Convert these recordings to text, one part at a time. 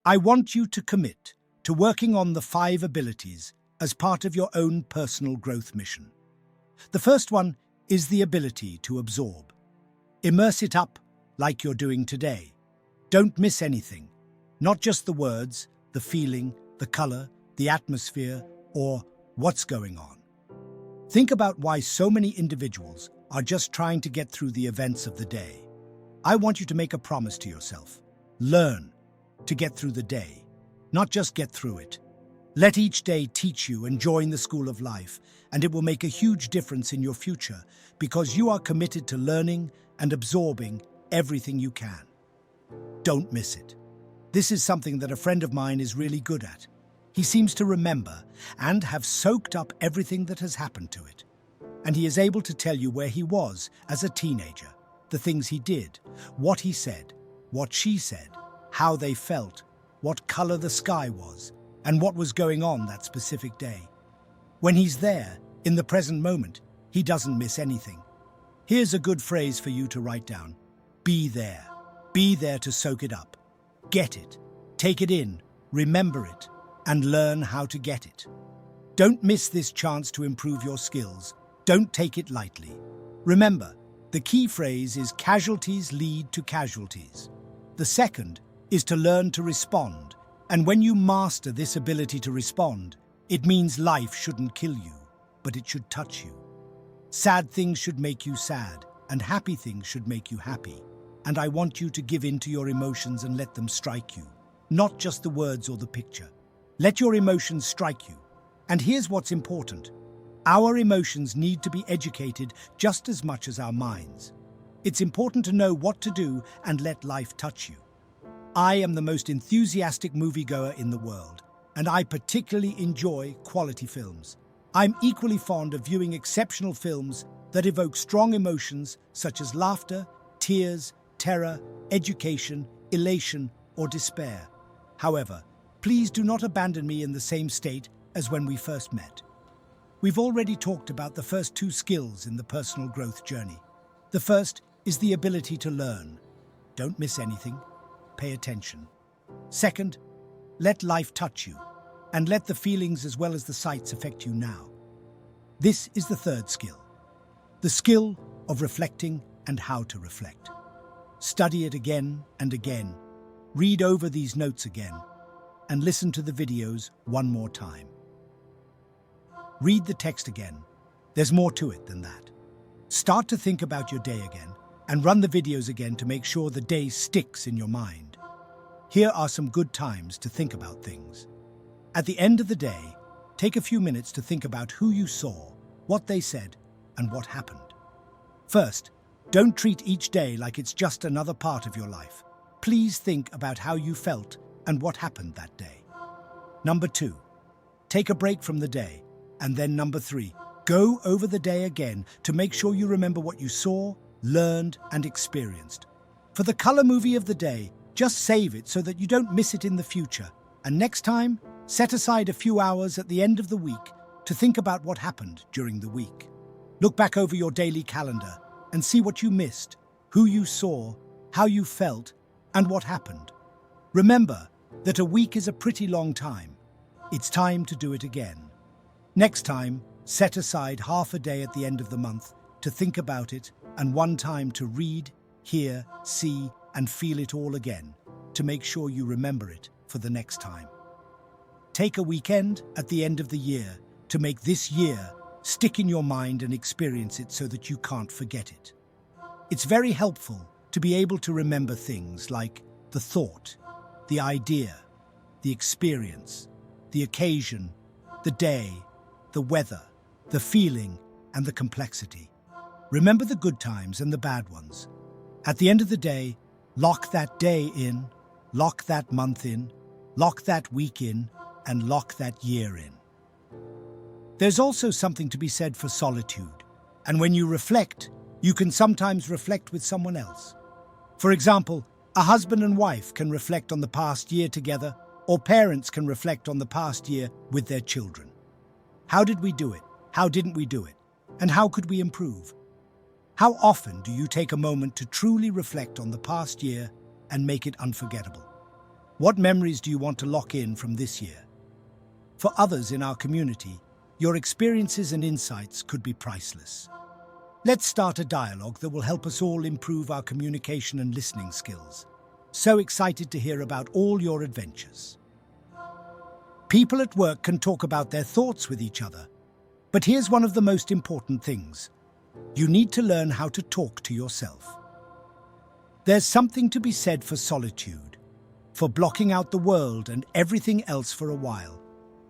I want you to commit to working on the 5 abilities as part of your own personal growth mission. The first one is the ability to absorb. Immerse it up like you're doing today. Don't miss anything, not just the words, the feeling, the color, the atmosphere, or what's going on. Think about why so many individuals are just trying to get through the events of the day. I want you to make a promise to yourself. Learn to get through the day, not just get through it. Let each day teach you and join the school of life, and it will make a huge difference in your future because you are committed to learning and absorbing everything you can. Don't miss it. This is something that a friend of mine is really good at. He seems to remember and have soaked up everything that has happened to it. And he is able to tell you where he was as a teenager, the things he did, what he said, what she said, how they felt, what color the sky was, and what was going on that specific day. When he's there, in the present moment, he doesn't miss anything. Here's a good phrase for you to write down. Be there. Be there to soak it up. Get it. Take it in. Remember it. And learn how to get it. Don't miss this chance to improve your skills. Don't take it lightly. Remember, the key phrase is casualties lead to casualties. The second is to learn to respond. And when you master this ability to respond, it means life shouldn't kill you, but it should touch you. Sad things should make you sad, and happy things should make you happy. And I want you to give in to your emotions and let them strike you, not just the words or the picture. Let your emotions strike you. And here's what's important. Our emotions need to be educated just as much as our minds. It's important to know what to do and let life touch you. I am the most enthusiastic moviegoer in the world, and I particularly enjoy quality films. I'm equally fond of viewing exceptional films that evoke strong emotions such as laughter, tears, terror, education, elation, or despair. However, please do not abandon me in the same state as when we first met. We've already talked about the first 2 skills in the personal growth journey. The first is the ability to learn. Don't miss anything. Pay attention. Second, let life touch you, and let the feelings as well as the sights affect you now. This is the third skill. The skill of reflecting and how to reflect. Study it again and again. Read over these notes again, and listen to the videos one more time. Read the text again. There's more to it than that. Start to think about your day again, and run the videos again to make sure the day sticks in your mind. Here are some good times to think about things. At the end of the day, take a few minutes to think about who you saw, what they said, and what happened. First, don't treat each day like it's just another part of your life. Please think about how you felt and what happened that day. Number 2, take a break from the day. And then number 3, go over the day again to make sure you remember what you saw, learned, and experienced. For the color movie of the day, just save it so that you don't miss it in the future. And next time, set aside a few hours at the end of the week to think about what happened during the week. Look back over your daily calendar and see what you missed, who you saw, how you felt, and what happened. Remember that a week is a pretty long time. It's time to do it again. Next time, set aside half a day at the end of the month to think about it and one time to read, hear, see, and feel it all again to make sure you remember it for the next time. Take a weekend at the end of the year to make this year stick in your mind and experience it so that you can't forget it. It's very helpful to be able to remember things like the thought, the idea, the experience, the occasion, the day, the weather, the feeling, and the complexity. Remember the good times and the bad ones. At the end of the day, lock that day in, lock that month in, lock that week in, and lock that year in. There's also something to be said for solitude, and when you reflect, you can sometimes reflect with someone else. For example, a husband and wife can reflect on the past year together, or parents can reflect on the past year with their children. How did we do it? How didn't we do it? And how could we improve? How often do you take a moment to truly reflect on the past year and make it unforgettable? What memories do you want to lock in from this year? For others in our community, your experiences and insights could be priceless. Let's start a dialogue that will help us all improve our communication and listening skills. So excited to hear about all your adventures. People at work can talk about their thoughts with each other, but here's one of the most important things. You need to learn how to talk to yourself. There's something to be said for solitude, for blocking out the world and everything else for a while.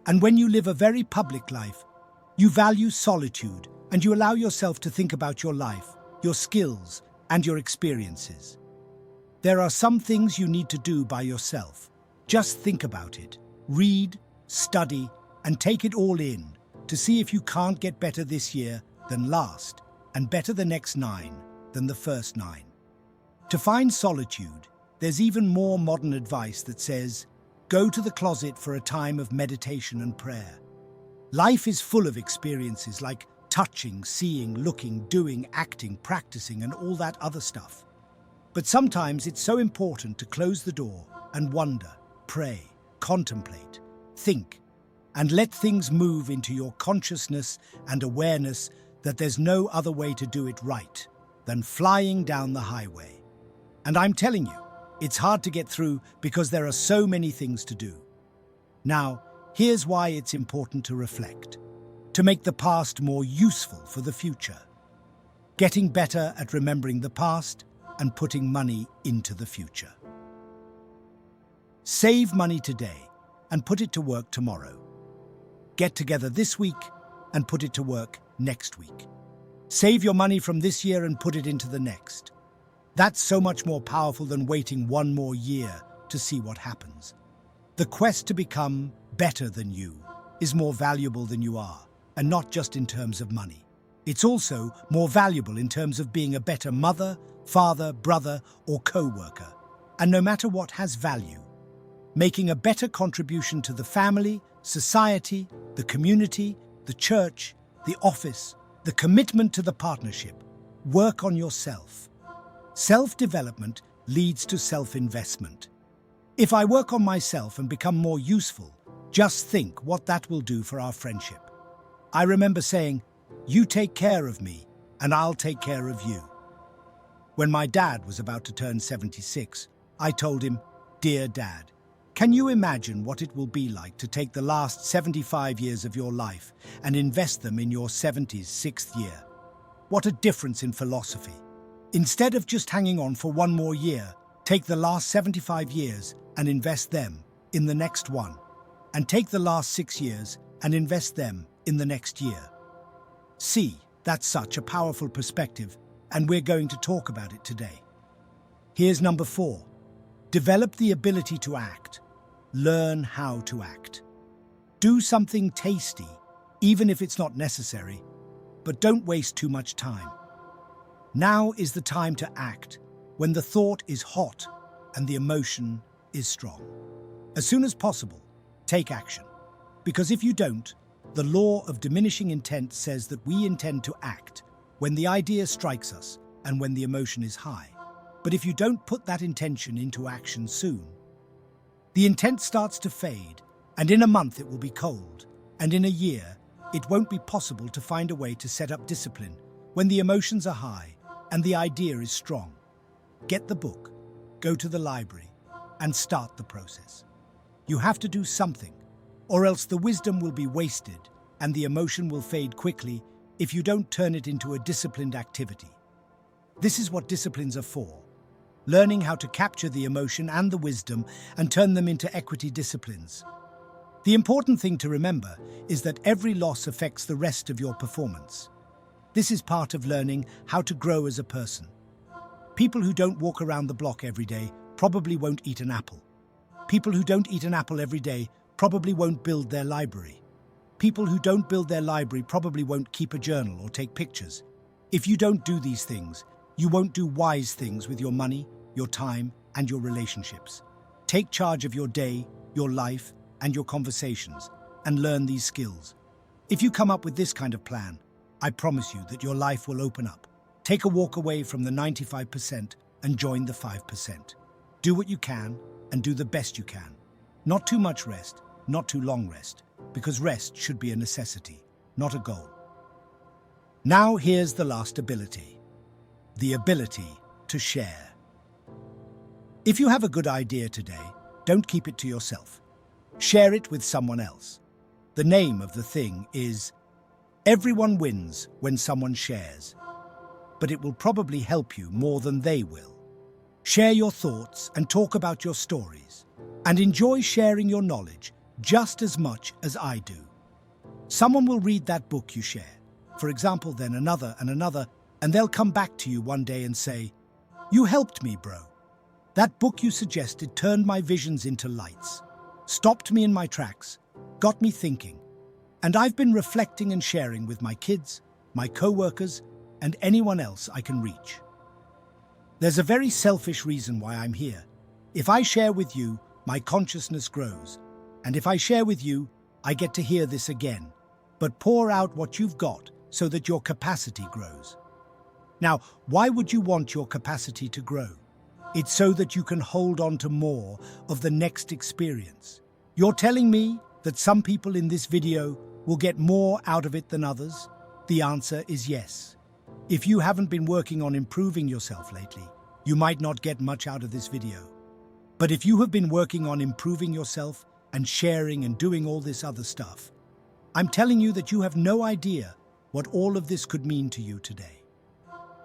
And when you live a very public life, you value solitude and you allow yourself to think about your life, your skills, and your experiences. There are some things you need to do by yourself. Just think about it. Read, study, and take it all in to see if you can't get better this year than last, and better the next 9 than the first 9. To find solitude, there's even more modern advice that says, go to the closet for a time of meditation and prayer. Life is full of experiences like touching, seeing, looking, doing, acting, practicing, and all that other stuff. But sometimes it's so important to close the door and wonder, pray, contemplate, think, and let things move into your consciousness and awareness that there's no other way to do it right than flying down the highway. And I'm telling you, it's hard to get through because there are so many things to do. Now, here's why it's important to reflect. To make the past more useful for the future. Getting better at remembering the past and putting money into the future. Save money today and put it to work tomorrow. Get together this week and put it to work next week. Save your money from this year and put it into the next. That's so much more powerful than waiting one more year to see what happens. The quest to become better than you is more valuable than you are, and not just in terms of money. It's also more valuable in terms of being a better mother, father, brother, or co-worker. And no matter what has value, making a better contribution to the family, society, the community, the church, the office, the commitment to the partnership. Work on yourself. Self-development leads to self-investment. If I work on myself and become more useful, just think what that will do for our friendship. I remember saying, you take care of me and I'll take care of you. When my dad was about to turn 76, I told him, Dear Dad, can you imagine what it will be like to take the last 75 years of your life and invest them in your 70s, 6th year? What a difference in philosophy. Instead of just hanging on for one more year, take the last 75 years and invest them in the next one. And take the last 6 years and invest them in the next year. See, that's such a powerful perspective, and we're going to talk about it today. Here's number 4. Develop the ability to act. Learn how to act. Do something tasty, even if it's not necessary, but don't waste too much time. Now is the time to act, when the thought is hot and the emotion is strong. As soon as possible, take action. Because if you don't, the law of diminishing intent says that we intend to act when the idea strikes us and when the emotion is high. But if you don't put that intention into action soon, the intent starts to fade, and in a month it will be cold, and in a year it won't be possible to find a way to set up discipline when the emotions are high and the idea is strong. Get the book, go to the library, and start the process. You have to do something, or else the wisdom will be wasted and the emotion will fade quickly if you don't turn it into a disciplined activity. This is what disciplines are for. Learning how to capture the emotion and the wisdom and turn them into equity disciplines. The important thing to remember is that every loss affects the rest of your performance. This is part of learning how to grow as a person. People who don't walk around the block every day probably won't eat an apple. People who don't eat an apple every day probably won't build their library. People who don't build their library probably won't keep a journal or take pictures. If you don't do these things, you won't do wise things with your money, your time, and your relationships. Take charge of your day, your life, and your conversations, and learn these skills. If you come up with this kind of plan, I promise you that your life will open up. Take a walk away from the 95% and join the 5%. Do what you can, and do the best you can. Not too much rest, not too long rest, because rest should be a necessity, not a goal. Now here's the last ability. The ability to share. If you have a good idea today, don't keep it to yourself. Share it with someone else. The name of the thing is Everyone Wins When Someone Shares, but it will probably help you more than they will. Share your thoughts and talk about your stories, and enjoy sharing your knowledge just as much as I do. Someone will read that book you share, for example, then another and another, and they'll come back to you one day and say, "You helped me, bro. That book you suggested turned my visions into lights, stopped me in my tracks, got me thinking, and I've been reflecting and sharing with my kids, my co-workers, and anyone else I can reach." There's a very selfish reason why I'm here. If I share with you, my consciousness grows, and if I share with you, I get to hear this again. But pour out what you've got so that your capacity grows. Now, why would you want your capacity to grow? It's so that you can hold on to more of the next experience. You're telling me that some people in this video will get more out of it than others? The answer is yes. If you haven't been working on improving yourself lately, you might not get much out of this video. But if you have been working on improving yourself and sharing and doing all this other stuff, I'm telling you that you have no idea what all of this could mean to you today.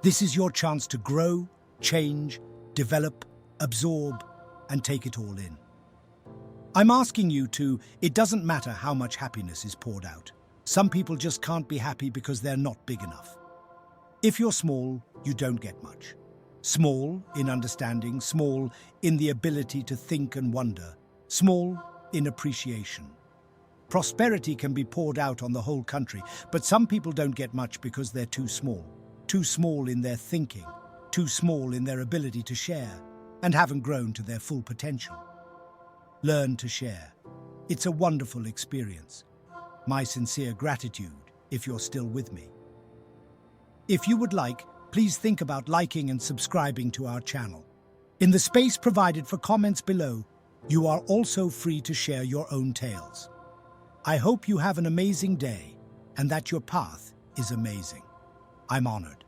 This is your chance to grow, change, develop, absorb, and take it all in. I'm asking you to, it doesn't matter how much happiness is poured out. Some people just can't be happy because they're not big enough. If you're small, you don't get much. Small in understanding, small in the ability to think and wonder, small in appreciation. Prosperity can be poured out on the whole country, but some people don't get much because they're too small in their thinking, too small in their ability to share, and haven't grown to their full potential. Learn to share. It's a wonderful experience. My sincere gratitude if you're still with me. If you would like, please think about liking and subscribing to our channel. In the space provided for comments below, you are also free to share your own tales. I hope you have an amazing day and that your path is amazing. I'm honored.